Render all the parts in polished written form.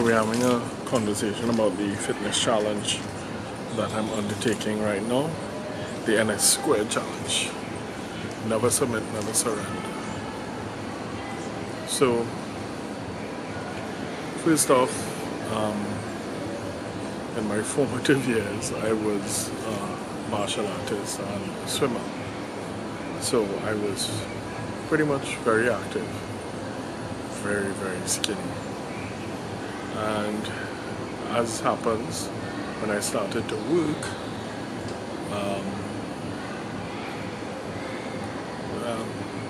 So we're having a conversation about the fitness challenge that I'm undertaking right now, the NS Squared Challenge. Never submit, never surrender. So, first off, in my formative years, I was a martial artist and a swimmer. So I was pretty much very active, very, very skinny. And as happens, when I started to work,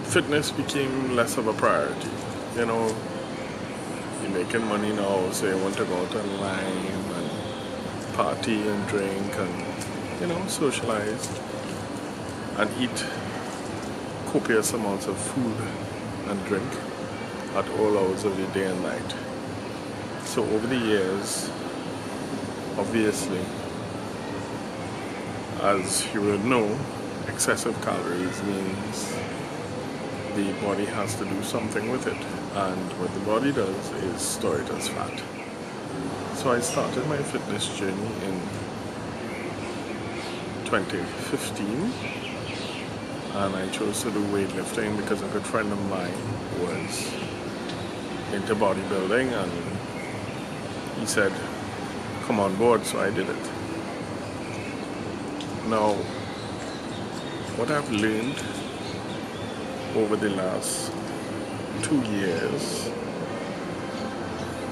fitness became less of a priority. You know, you're making money now, so you want to go out online and party and drink and, you know, socialize and eat copious amounts of food and drink at all hours of the day and night. So over the years, obviously, as you would know, excessive calories means the body has to do something with it, and what the body does is store it as fat. So I started my fitness journey in 2015, and I chose to do weightlifting because a good friend of mine was into bodybuilding and he said, come on board, so I did it. Now, what I've learned over the last 2 years,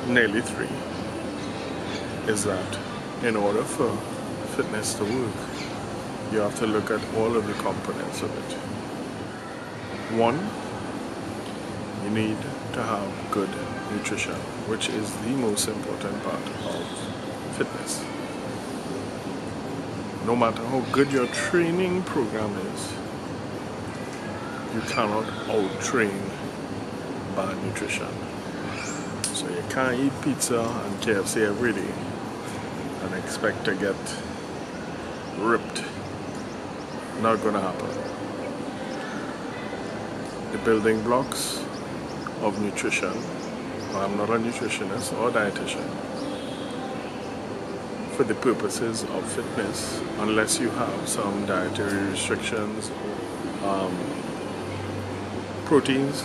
nearly 3, is that in order for fitness to work, you have to look at all of the components of it. One, you need to have good nutrition, which is the most important part of fitness. No matter how good your training program is, you cannot out-train bad nutrition. So you can't eat pizza and KFC every day and expect to get ripped. Not gonna happen. The building blocks of nutrition, I'm not a nutritionist or dietitian, for the purposes of fitness, unless you have some dietary restrictions, proteins,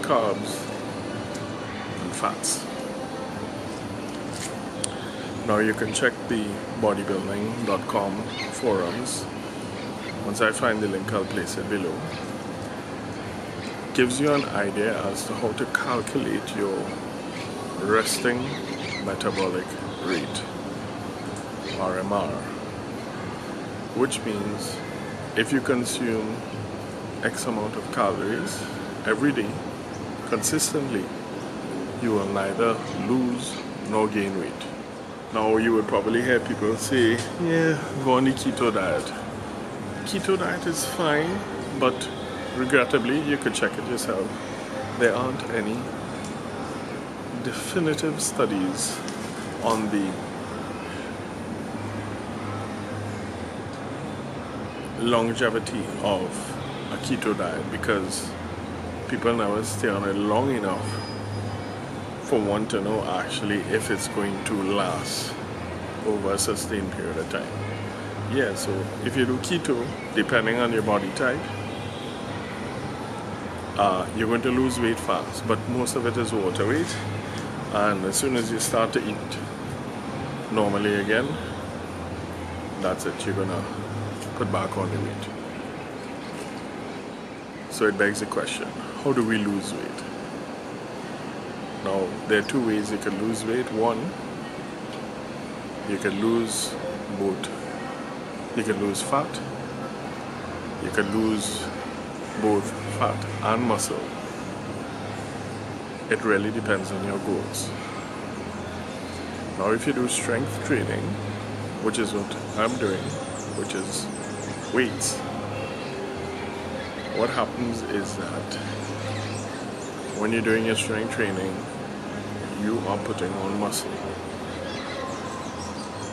carbs, and fats. Now you can check the bodybuilding.com forums. Once I find the link, I'll place it below. Gives you an idea as to how to calculate your resting metabolic rate, RMR, which means if you consume X amount of calories every day consistently, you will neither lose nor gain weight. Now you would probably hear people say, yeah, go on the keto diet. Keto diet is fine, but regrettably, you could check it yourself. There aren't any definitive studies on the longevity of a keto diet because people never stay on it long enough for one to know actually if it's going to last over a sustained period of time. Yeah, so if you do keto, depending on your body type, you're going to lose weight fast, but most of it is water weight, and as soon as you start to eat normally again, that's it, you're gonna put back on the weight. So it begs the question, how do we lose weight? Now, there are 2 ways you can lose weight. One, you can lose both. You can lose fat. You can lose both fat and muscle. It really depends on your goals. Now, if you do strength training, which is what I'm doing, which is weights, what happens is that when you're doing your strength training, you are putting on muscle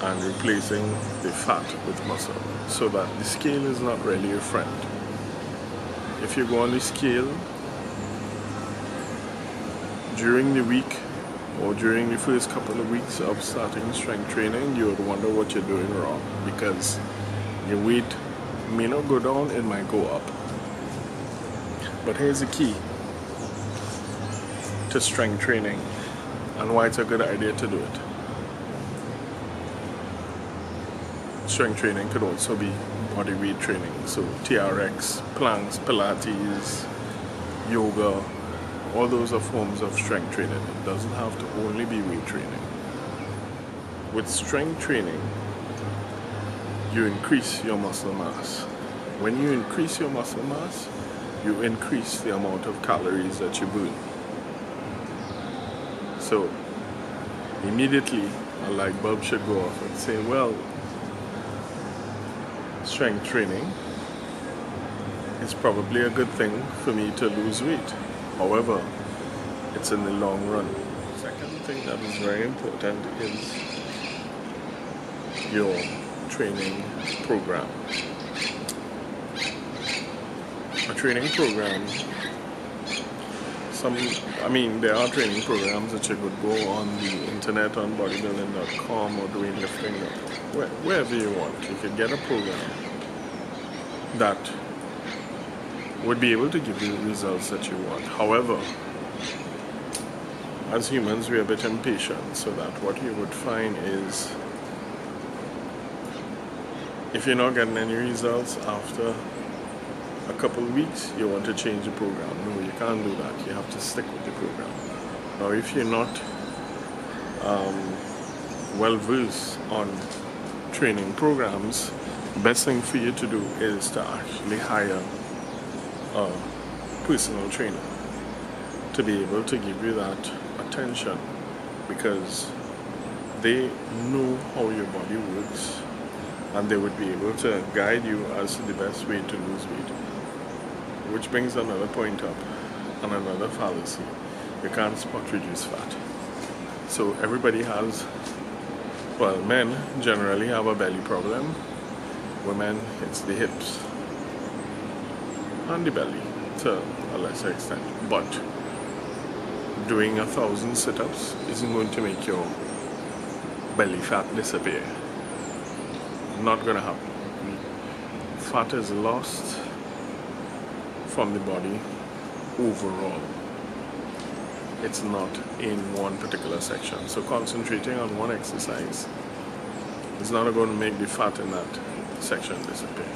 and replacing the fat with muscle, so that the scale is not really your friend. If you go on the scale during the week, or during the first couple of weeks of starting strength training, you would wonder what you're doing wrong, because your weight may not go down, it might go up. But here's the key to strength training and why it's a good idea to do it. Strength training could also be body weight training, so TRX, planks, Pilates, yoga, all those are forms of strength training. It doesn't have to only be weight training. With strength training, you increase your muscle mass. When you increase your muscle mass, you increase the amount of calories that you burn. So immediately a light bulb should go off and say, well, strength training is probably a good thing for me to lose weight. However, it's in the long run. Second thing that is very important is your training program. A training program, there are training programs that you could go on the internet on bodybuilding.com or doing lifting, wherever you want. You could get a program that would be able to give you the results that you want. However, as humans, we're a bit impatient, so that what you would find is if you're not getting any results after a couple of weeks, you want to change the program. No, you can't do that. You have to stick with the program. Now, if you're not well versed on training programs, the best thing for you to do is to actually hire a personal trainer to be able to give you that attention, because they know how your body works and they would be able to guide you as to the best way to lose weight. Which brings another point up and another fallacy. You can't spot reduce fat. So everybody has, well, men generally have a belly problem. Women, it's the hips and the belly to a lesser extent. But doing 1,000 sit-ups isn't going to make your belly fat disappear. Not gonna happen. Fat is lost from the body overall. It's not in one particular section. So concentrating on one exercise is not going to make the fat in that section disappear.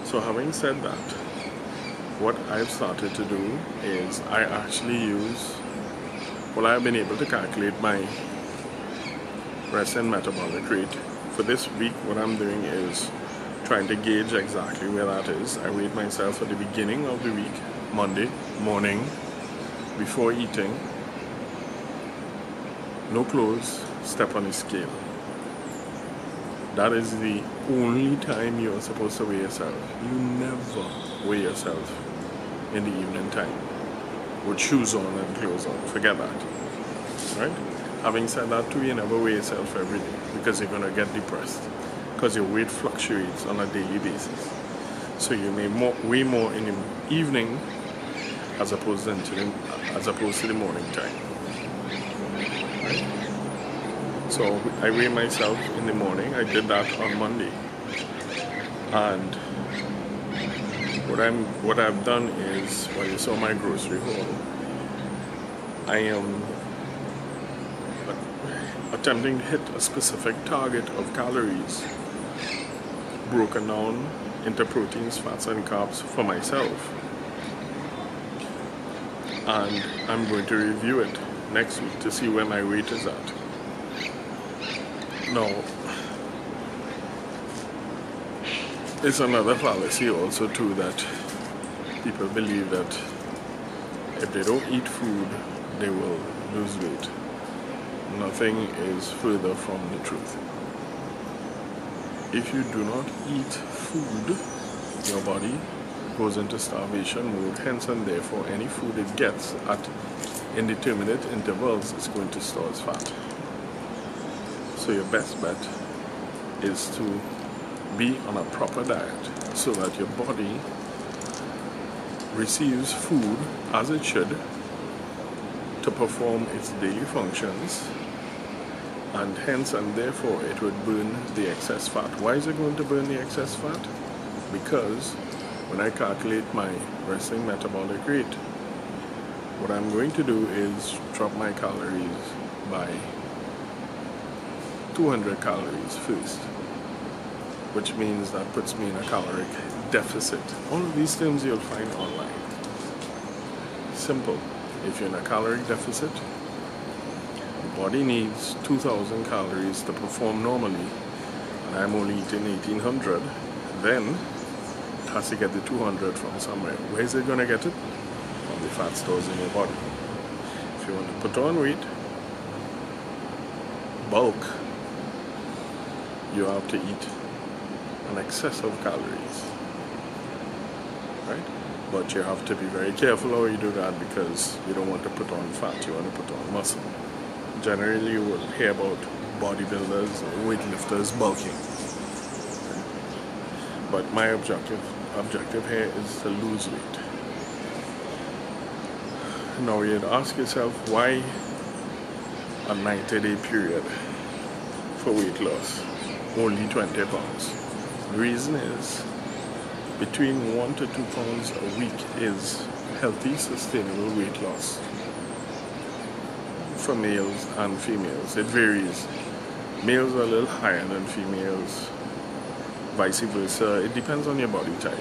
So having said that, what I've started to do is I actually I've been able to calculate my resting metabolic rate. For this week, what I'm doing is trying to gauge exactly where that is. I weighed myself at the beginning of the week, Monday morning, before eating. No clothes, step on the scale. That is the only time you are supposed to weigh yourself. You never weigh yourself in the evening time with shoes on and clothes on. Forget that. Right? Having said that too, you never weigh yourself every day, because you're going to get depressed, because your weight fluctuates on a daily basis. So you may weigh more in the evening as opposed to the morning time. Right? So I weigh myself in the morning. I did that on Monday, and what I've done is, well, you saw my grocery haul. I am attempting to hit a specific target of calories broken down into proteins, fats, and carbs for myself. And I'm going to review it next week to see where my weight is at. Now, it's another fallacy also too that people believe that if they don't eat food, they will lose weight. Nothing is further from the truth. If you do not eat food, your body goes into starvation mode, hence and therefore any food it gets at indeterminate intervals is going to store as fat. So your best bet is to be on a proper diet so that your body receives food as it should to perform its daily functions, and hence and therefore it would burn the excess fat. Why is it going to burn the excess fat? Because when I calculate my resting metabolic rate, what I'm going to do is drop my calories by 200 calories first, which means that puts me in a caloric deficit. All of these terms you'll find online. Simple. If you're in a caloric deficit, the body needs 2,000 calories to perform normally, and I'm only eating 1,800, then it has to get the 200 from somewhere. Where is it going to get it? From the fat stores in your body. If you want to put on weight, bulk, you have to eat an excess of calories, right? But you have to be very careful how you do that, because you don't want to put on fat, you want to put on muscle. Generally you will hear about bodybuilders or weightlifters bulking, but my objective here is to lose weight. Now you'd ask yourself, why a 90-day period for weight loss, only 20 pounds? The reason is, between 1 to 2 pounds a week is healthy, sustainable weight loss for males and females. It varies. Males are a little higher than females, vice versa. It depends on your body type.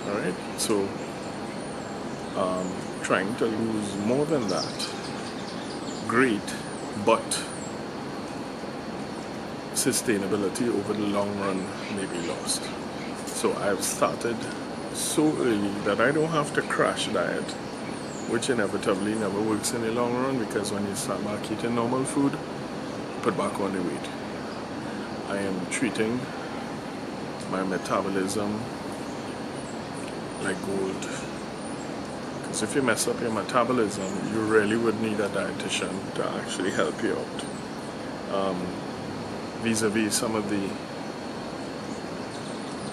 Alright? So, trying to lose more than that, great, but sustainability over the long run may be lost. So I've started so early that I don't have to crash diet, which inevitably never works in the long run, because when you start back eating normal food, put back on the weight. I am treating my metabolism like gold. Because if you mess up your metabolism, you really would need a dietitian to actually help you out. Vis-a-vis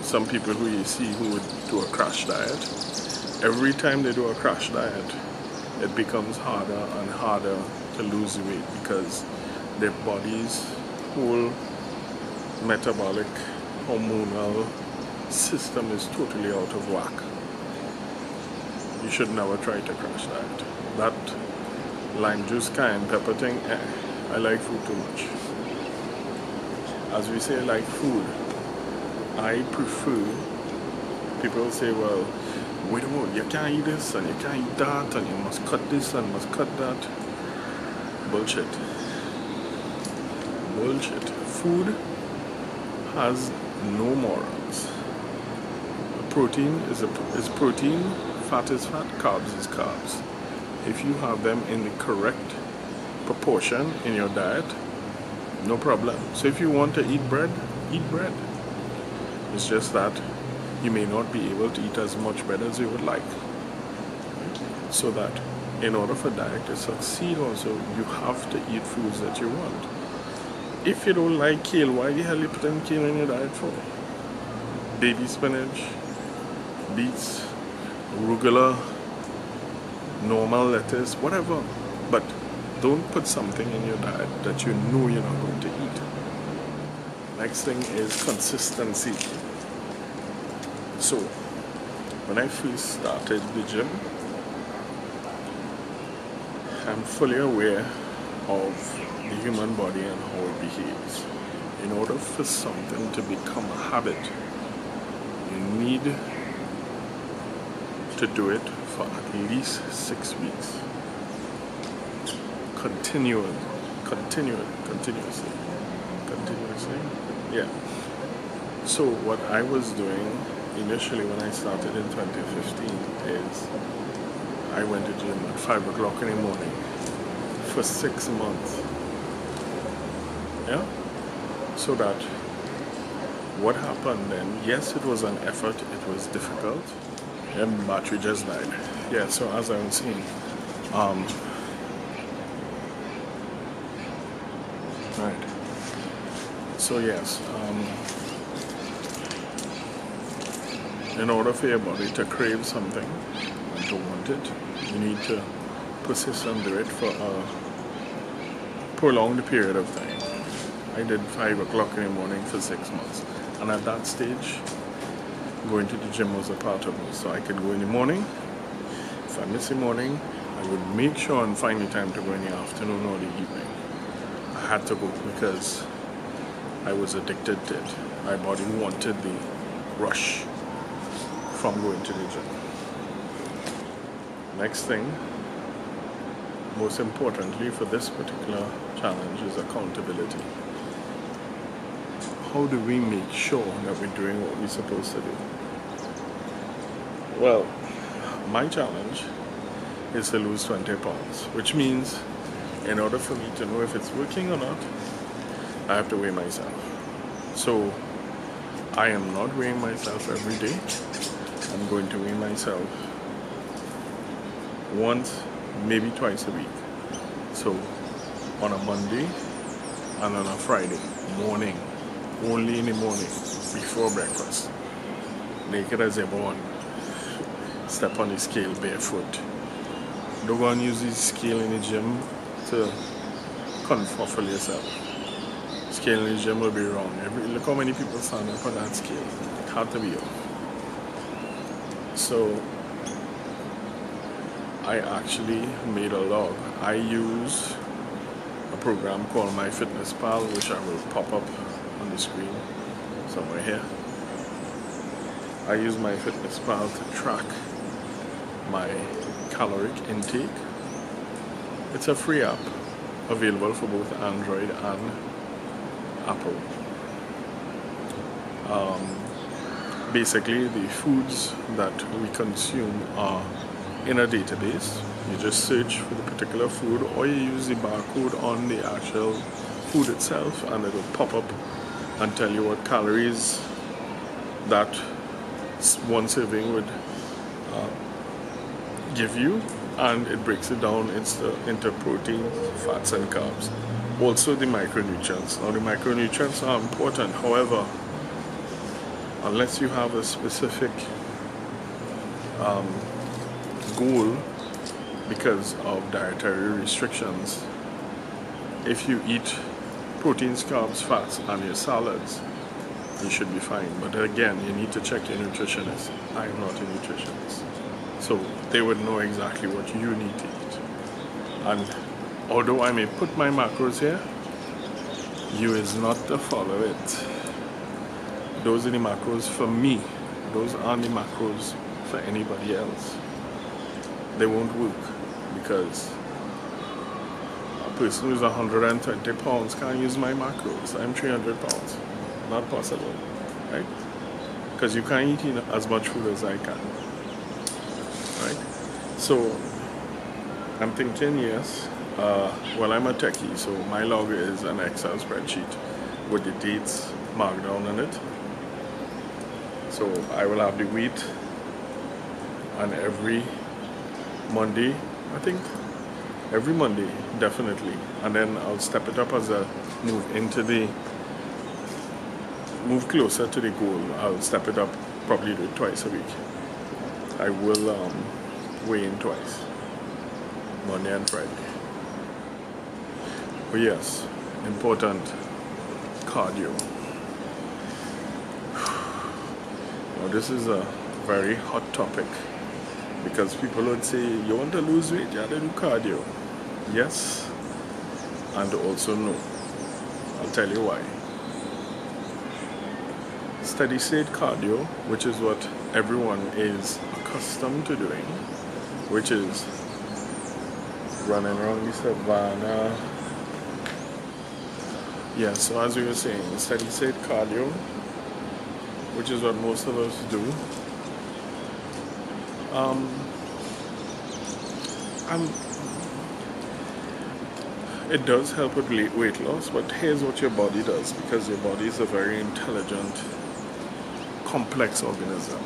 some people who you see who would do a crash diet, every time they do a crash diet, it becomes harder and harder to lose weight, because their body's whole metabolic, hormonal system is totally out of whack. You should never try to crash diet. That lime juice, cayenne pepper thing, I like food too much. As we say, like food, I prefer, people say, well, wait a minute, you can't eat this and you can't eat that and you must cut this and must cut that. Bullshit. Bullshit. Food has no morals. Protein is protein, fat is fat, carbs is carbs. If you have them in the correct proportion in your diet, no problem. So if you want to eat bread, eat bread. It's just that you may not be able to eat as much bread as you would like. So that in order for diet to succeed also, you have to eat foods that you want. If you don't like kale, why the hell you putting kale in your diet for? Baby spinach, beets, arugula, normal lettuce, whatever. But don't put something in your diet that you know you're not going to eat. Next thing is consistency. So, when I first started the gym, I'm fully aware of the human body and how it behaves. In order for something to become a habit, you need to do it for at least 6 weeks. Continuously. Yeah. So what I was doing initially when I started in 2015 is I went to gym at 5 o'clock in the morning for 6 months. Yeah? So that what happened then, yes, it was an effort, it was difficult, and battery just died. Yeah, so as I was saying, right. So yes, in order for your body to crave something and to want it, you need to persist and do it for a prolonged period of time. I did 5 o'clock in the morning for 6 months, and at that stage going to the gym was a part of me. So I could go in the morning. If I miss the morning, I would make sure and find the time to go in the afternoon or the evening. I had to go because I was addicted to it. My body wanted the rush from going to the gym. Next thing, most importantly for this particular challenge, is accountability. How do we make sure that we're doing what we're supposed to do? Well, my challenge is to lose 20 pounds, which means in order for me to know if it's working or not, I have to weigh myself. So I am not weighing myself every day. I'm going to weigh myself once, maybe twice a week. So on a Monday and on a Friday morning, only in the morning before breakfast, naked as a born, step on the scale barefoot. Don't go and use the scale in the gym to confuffle yourself. Scale in the gym will be wrong. Look how many people stand up on that scale. It had to be off. So I actually made a log. I use a program called MYFITNESSPAL, which I will pop up on the screen somewhere here. I use MYFITNESSPAL to track my caloric intake. It's a free app available for both Android and Apple. Basically, the foods that we consume are in a database. You just search for the particular food, or you use the barcode on the actual food itself, and it will pop up and tell you what calories that one serving would give you, and it breaks it down into protein, fats, and carbs. Also the micronutrients. Now the micronutrients are important, however, unless you have a specific goal because of dietary restrictions, if you eat proteins, carbs, fats, and your salads, you should be fine. But again, you need to check your nutritionist. I am not a nutritionist, so they would know exactly what you need to eat. And although I may put my macros here, you is not to follow it. Those are the macros for me. Those aren't the macros for anybody else. They won't work because a person who's 120 pounds can't use my macros. I'm 300 pounds. Not possible, right? Because you can't eat as much food as I can, right? So I'm thinking, yes, well, I'm a techie, so my log is an Excel spreadsheet with the dates marked down on it. So I will have the wheat, and every Monday, I think, every Monday, definitely. And then I'll step it up as I move closer to the goal. I'll step it up, probably do it twice a week. I will weigh in twice, Monday and Friday. But yes, important, cardio. Now this is a very hot topic because people would say, you want to lose weight, you have to do cardio. Yes, and also no. I'll tell you why. Steady state cardio, which is what everyone is accustomed to doing, which is running around the savannah. Yeah, so as we were saying, steady state cardio, which is what most of us do. It does help with weight loss, but here's what your body does, because your body is a very intelligent, complex organism.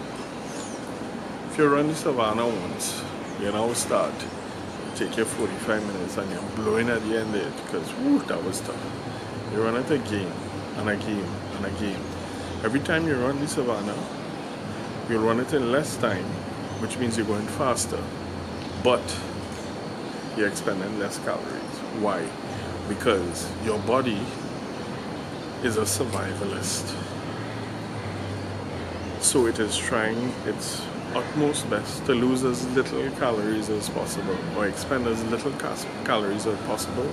If you run the savannah once, you now start, take your 45 minutes and you're blowing at the end of it because whoo, that was tough. You run it again and again and again. Every time you run the savannah, you'll run it in less time, which means you're going faster. But you're expending less calories. Why? Because your body is a survivalist. So it is trying its utmost best to lose as little calories as possible, or expend as little calories as possible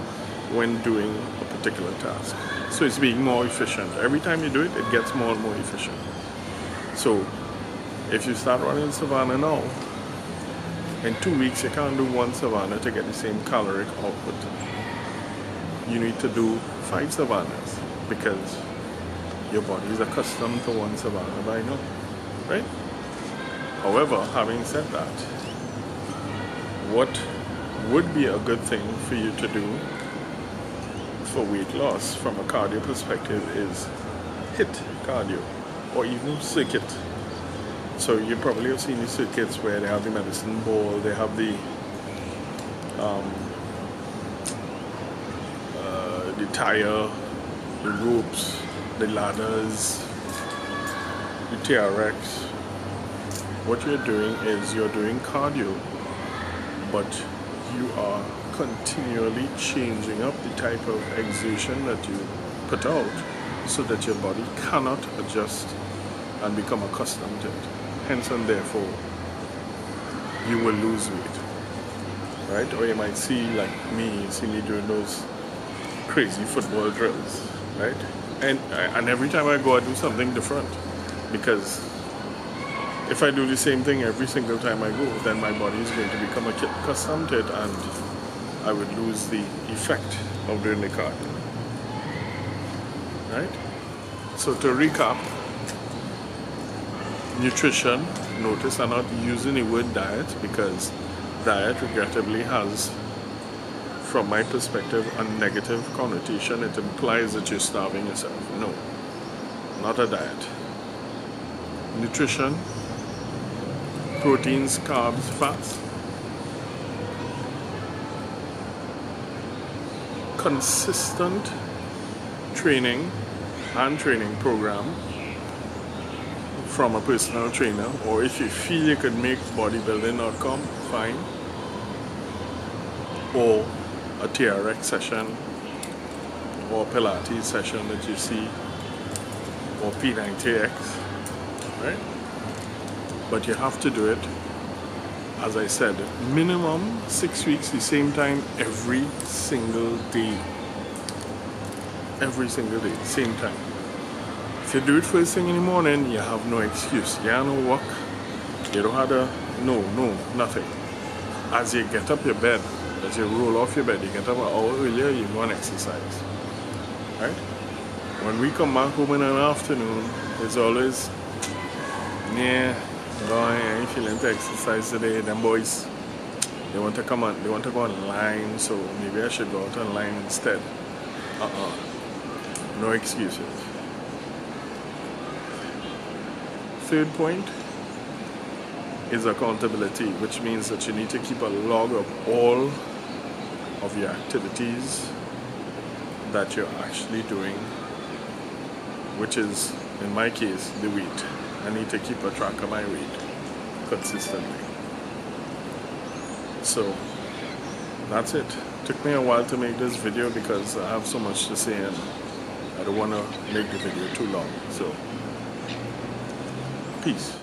when doing a particular task. So it's being more efficient. Every time you do it, it gets more and more efficient. So if you start running Savannah now, in 2 weeks you can't do one Savannah to get the same caloric output. You need to do 5 Savannas because your body is accustomed to one Savannah by now, right? However, having said that, what would be a good thing for you to do for weight loss from a cardio perspective is HIIT cardio or even circuit. So you probably have seen the circuits where they have the medicine ball, they have the tire, the ropes, the ladders, the TRX. What you're doing is you're doing cardio, but you are continually changing up the type of exertion that you put out so that your body cannot adjust and become accustomed to it. Hence and therefore, you will lose weight, right? Or you might see, like me, see me doing those crazy football drills, right? And every time I go, I do something different, because if I do the same thing every single time I go, then my body is going to become accustomed to it, and I would lose the effect of doing the cardio, right? So to recap, nutrition, notice I'm not using the word diet, because diet regrettably has, from my perspective, a negative connotation. It implies that you're starving yourself. No, not a diet. Nutrition, proteins, carbs, fats. Consistent training and training program from a personal trainer, or if you feel you could make bodybuilding.com, fine. Or a TRX session, or Pilates session that you see, or P90X, right? But you have to do it, as I said, minimum 6 weeks, the same time, every single day. Every single day, same time. If you do it first thing in the morning, you have no excuse. You have no work, you don't have to, nothing. As you get up your bed, as you roll off your bed, you get up an hour earlier, you go and exercise, right? When we come back home in the afternoon, it's always, boy, I ain't feeling to exercise today. Them boys, they want to come on, they want to go online, so maybe I should go out online instead. No excuses. Third point is accountability, which means that you need to keep a log of all of your activities that you're actually doing, which is, in my case, the weight. I need to keep a track of my weight consistently. So that's it. Took me a while to make this video because I have so much to say and I don't want to make the video too long. So peace.